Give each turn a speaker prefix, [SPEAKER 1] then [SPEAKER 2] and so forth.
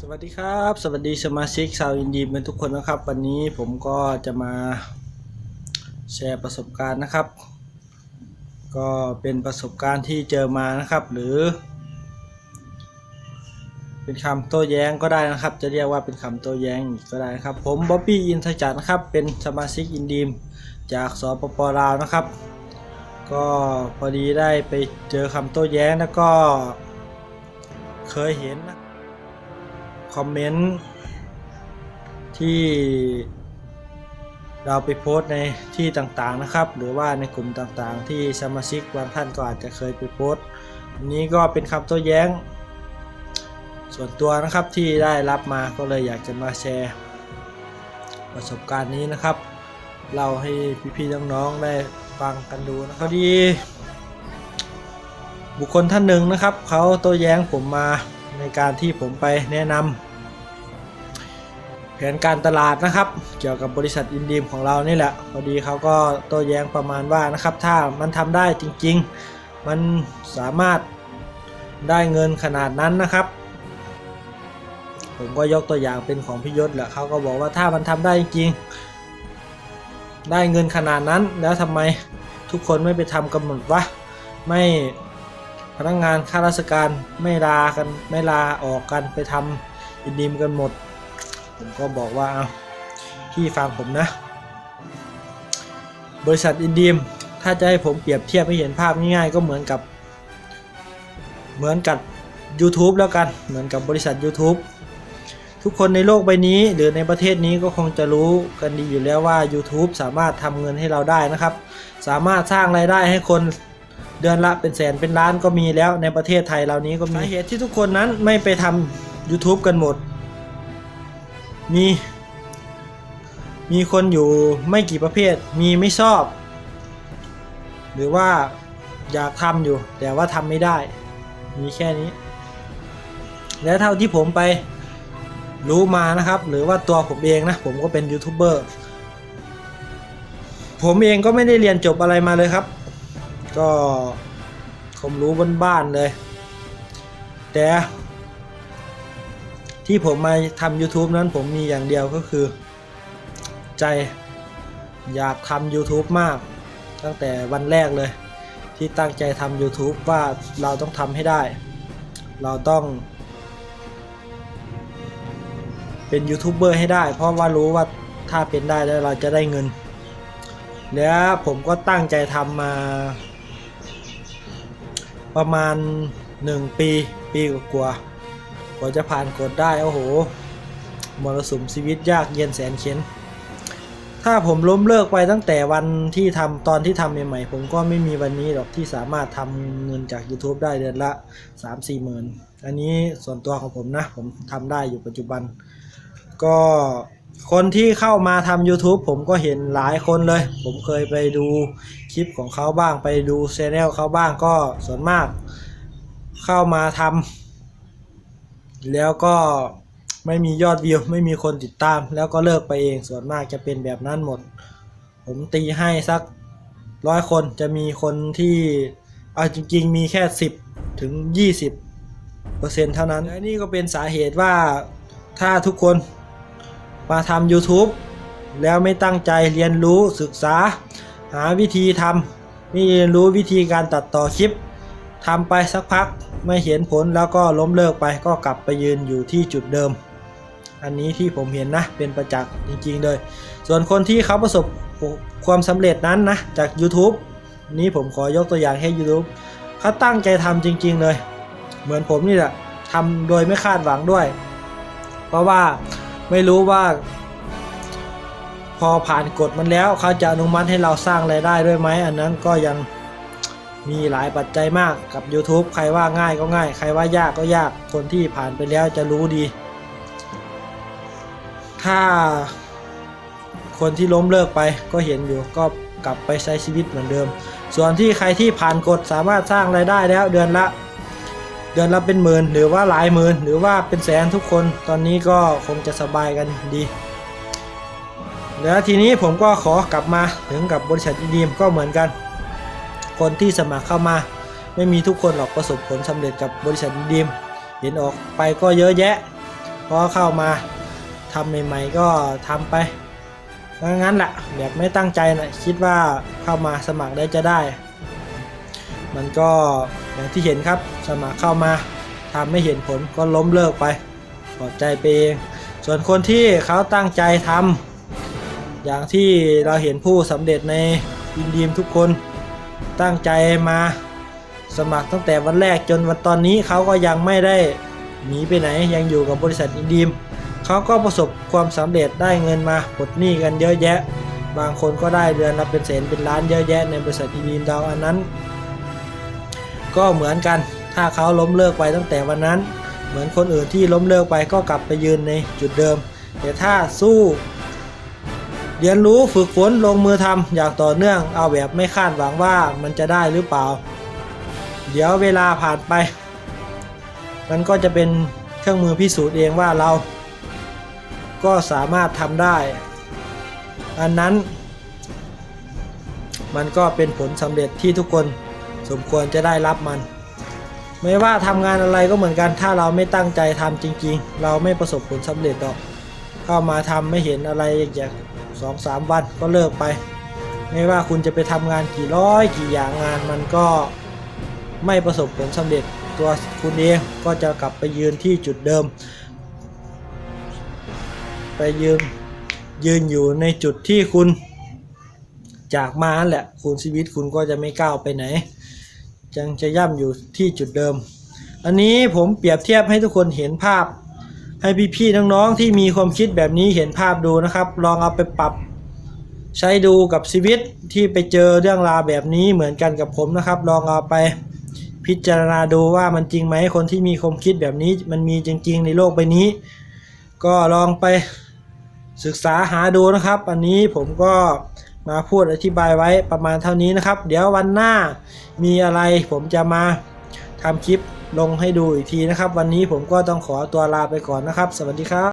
[SPEAKER 1] สวัสดีครับสวัสดีสมาชิกชาวอินดีเป็นทุกคนนะครับวันนี้ผมก็จะมาแชร์ประสบการณ์นะครับก็เป็นประสบการณ์ที่เจอมานะครับหรือเป็นคำโต้แย้งก็ได้นะครับจะเรียกว่าเป็นคำโต้แย้งก็ได้ครับผมบ๊อบบี้อินทจักรนะครับเป็นสมาชิกอินดีมจากสปป.ลาวนะครับก็พอดีได้ไปเจอคำโต้แย้งแล้วก็เคยเห็นนะคอมเมนต์ที่เราไปโพสต์ในที่ต่างๆนะครับหรือว่าในกลุ่มต่างๆที่สมาชิกบางท่านก็อาจจะเคยไปโพสต์นี้ก็เป็นคำโต้แย้งส่วนตัวนะครับที่ได้รับมาก็เลยอยากจะมาแชร์ประสบการณ์นี้นะครับเล่าให้พี่ๆน้องๆได้ฟังกันดูนะพอดีบุคคลท่านหนึ่งนะครับเขาโต้แย้งผมมาในการที่ผมไปแนะนำแผนการตลาดนะครับเกี่ยวกับบริษัทอินดีมของเรานี่แหละพอดีเขาก็โต้แย้งประมาณว่านะครับถ้ามันทำได้จริงๆมันสามารถได้เงินขนาดนั้นนะครับผมก็ยกตัวอย่างเป็นของพี่ยศแหละเขาก็บอกว่าถ้ามันทำได้จริงๆได้เงินขนาดนั้นแล้วทำไมทุกคนไม่ไปทำกันหมดวะไม่พนักงานข้าราชการไม่ลาออกกันไปทำอินดีมกันหมดผมก็บอกว่าเอาพี่ฟังผมนะบริษัทอินดีมถ้าจะให้ผมเปรียบเทียบให้เห็นภาพง่ายๆก็เหมือนกับYouTube แล้วกันเหมือนกับบริษัท YouTube ทุกคนในโลกใบนี้หรือในประเทศนี้ก็คงจะรู้กันดีอยู่แล้วว่า YouTube สามารถทำเงินให้เราได้นะครับสามารถสร้างรายได้ให้คนเดือนละเป็นแสนเป็นล้านก็มีแล้วในประเทศไทยเรานี้ก็มีสาเหตุที่ทุกคนนั้นไม่ไปทำ YouTube กันหมดมีคนอยู่ไม่กี่ประเภทมีไม่ชอบหรือว่าอยากทำอยู่แต่ว่าทำไม่ได้มีแค่นี้และเท่าที่ผมไปรู้มานะครับหรือว่าตัวผมเองนะผมก็เป็นยูทูบเบอร์ผมเองก็ไม่ได้เรียนจบอะไรมาเลยครับก็ผมรู้บ้านๆเลยแต่ที่ผมมาทำ YouTube นั้นผมมีอย่างเดียวก็คือใจอยากทำ YouTube มากตั้งแต่วันแรกเลยที่ตั้งใจทำ YouTube ว่าเราต้องทำให้ได้เราต้องเป็นยูทูบเบอร์ให้ได้เพราะว่ารู้ว่าถ้าเป็นได้แล้วเราจะได้เงินแล้วผมก็ตั้งใจทำมาประมาณ1 ปีกว่าจะผ่านกฎได้โอ้โหมรสุมชีวิตยากเย็นแสนเข็ญถ้าผมล้มเลิกไปตั้งแต่วันที่ตอนที่ทำใหม่ๆผมก็ไม่มีวันนี้หรอกที่สามารถทำเงินจาก YouTube ได้เดือนละ 3-4 หมื่นอันนี้ส่วนตัวของผมนะผมทำได้อยู่ปัจจุบันก็คนที่เข้ามาทำ YouTube ผมก็เห็นหลายคนเลยผมเคยไปดูคลิปของเขาบ้างไปดูชแนลเขาบ้างก็ส่วนมากเข้ามาทำแล้วก็ไม่มียอดวิวไม่มีคนติดตามแล้วก็เลิกไปเองส่วนมากจะเป็นแบบนั้นหมดผมตีให้สัก100 คนจะมีคนที่เอาจริงๆมีแค่10-20%เท่านั้นและนี่ก็เป็นสาเหตุว่าถ้าทุกคนมาทำ YouTube แล้วไม่ตั้งใจเรียนรู้ศึกษาหาวิธีทำไม่เรียนรู้วิธีการตัดต่อคลิปทำไปสักพักไม่เห็นผลแล้วก็ล้มเลิกไปก็กลับไปยืนอยู่ที่จุดเดิมอันนี้ที่ผมเห็นนะเป็นประจักษ์จริงๆเลยส่วนคนที่เขาประสบความสำเร็จนั้นนะจาก YouTube นี้ผมขอยกตัวอย่างให้ YouTube เขาตั้งใจทำจริงๆเลยเหมือนผมนี่แหละทำโดยไม่คาดหวังด้วยเพราะว่าไม่รู้ว่าพอผ่านกฎมันแล้วเขาจะอนุมัติให้เราสร้างรายได้ด้วยไหมอันนั้นก็ยังมีหลายปัจจัยมากกับ YouTube ใครว่าง่ายก็ง่ายใครว่ายากก็ยากคนที่ผ่านไปแล้วจะรู้ดีถ้าคนที่ล้มเลิกไปก็เห็นอยู่ก็กลับไปใช้ชีวิตเหมือนเดิมส่วนที่ใครที่ผ่านกฎสามารถสร้างรายได้แล้วเดือนละเป็นหมื่นหรือว่าหลายหมื่นหรือว่าเป็นแสนทุกคนตอนนี้ก็คงจะสบายกันดีแล้วทีนี้ผมก็ขอกลับมาถึงกับบริษัทอินดีมก็เหมือนกันคนที่สมัครเข้ามาไม่มีทุกคนหรอกประสบผลสำเร็จกับบริษัทอินดีมเห็นออกไปก็เยอะแยะ เพราะเข้ามาทำใหม่ๆก็ทำไปงั้นแหละแบบไม่ตั้งใจนะคิดว่าเข้ามาสมัครได้จะได้มันก็อย่างที่เห็นครับสมัครเข้ามาทำไม่เห็นผลก็ล้มเลิกไปถอดใจไปเองส่วนคนที่เขาตั้งใจทำอย่างที่เราเห็นผู้สำเร็จในอินดีมทุกคนตั้งใจมาสมัครตั้งแต่วันแรกจนวันตอนนี้เขาก็ยังไม่ได้หนีไปไหนยังอยู่กับบริษัทอินดีมเขาก็ประสบความสำเร็จได้เงินมาปลดหนี้กันเยอะแยะบางคนก็ได้เดือนละเป็นแสนเป็นล้านเยอะแยะในบริษัทอินดีมดาวอันนั้นก็เหมือนกันถ้าเขาล้มเลิกไปตั้งแต่วันนั้นเหมือนคนอื่นที่ล้มเลิกไปก็กลับไปยืนในจุดเดิมแต่ถ้าสู้เรียนรู้ฝึกฝนลงมือทำอย่างต่อเนื่องเอาแบบไม่คาดหวังว่ามันจะได้หรือเปล่าเดี๋ยวเวลาผ่านไปมันก็จะเป็นเครื่องมือพิสูจน์เองว่าเราก็สามารถทำได้อันนั้นมันก็เป็นผลสำเร็จที่ทุกคนสมควรจะได้รับมันไม่ว่าทำงานอะไรก็เหมือนกันถ้าเราไม่ตั้งใจทำจริงๆเราไม่ประสบผลสำเร็จหรอกเข้ามาทำไม่เห็นอะไรอย่าง2-3 วันก็เลิกไปไม่ว่าคุณจะไปทำงานกี่ร้อยกี่อย่างงานมันก็ไม่ประสบผลสำเร็จตัวคุณเองก็จะกลับไปยืนที่จุดเดิมไปยืนอยู่ในจุดที่คุณจากมาแหละคุณชีวิตคุณก็จะไม่ก้าวไปไหนยังจะย่ำอยู่ที่จุดเดิมอันนี้ผมเปรียบเทียบให้ทุกคนเห็นภาพให้พี่ๆน้องๆที่มีความคิดแบบนี้เห็นภาพดูนะครับลองเอาไปปรับใช้ดูกับชีวิตที่ไปเจอเรื่องราวแบบนี้เหมือนกันกับผมนะครับลองเอาไปพิจารณาดูว่ามันจริงไหมคนที่มีความคิดแบบนี้มันมีจริงๆในโลกใบนี้ก็ลองไปศึกษาหาดูนะครับอันนี้ผมก็มาพูดอธิบายไว้ประมาณเท่านี้นะครับเดี๋ยววันหน้ามีอะไรผมจะมาทำคลิปลงให้ดูอีกทีนะครับวันนี้ผมก็ต้องขอตัวลาไปก่อนนะครับสวัสดีครับ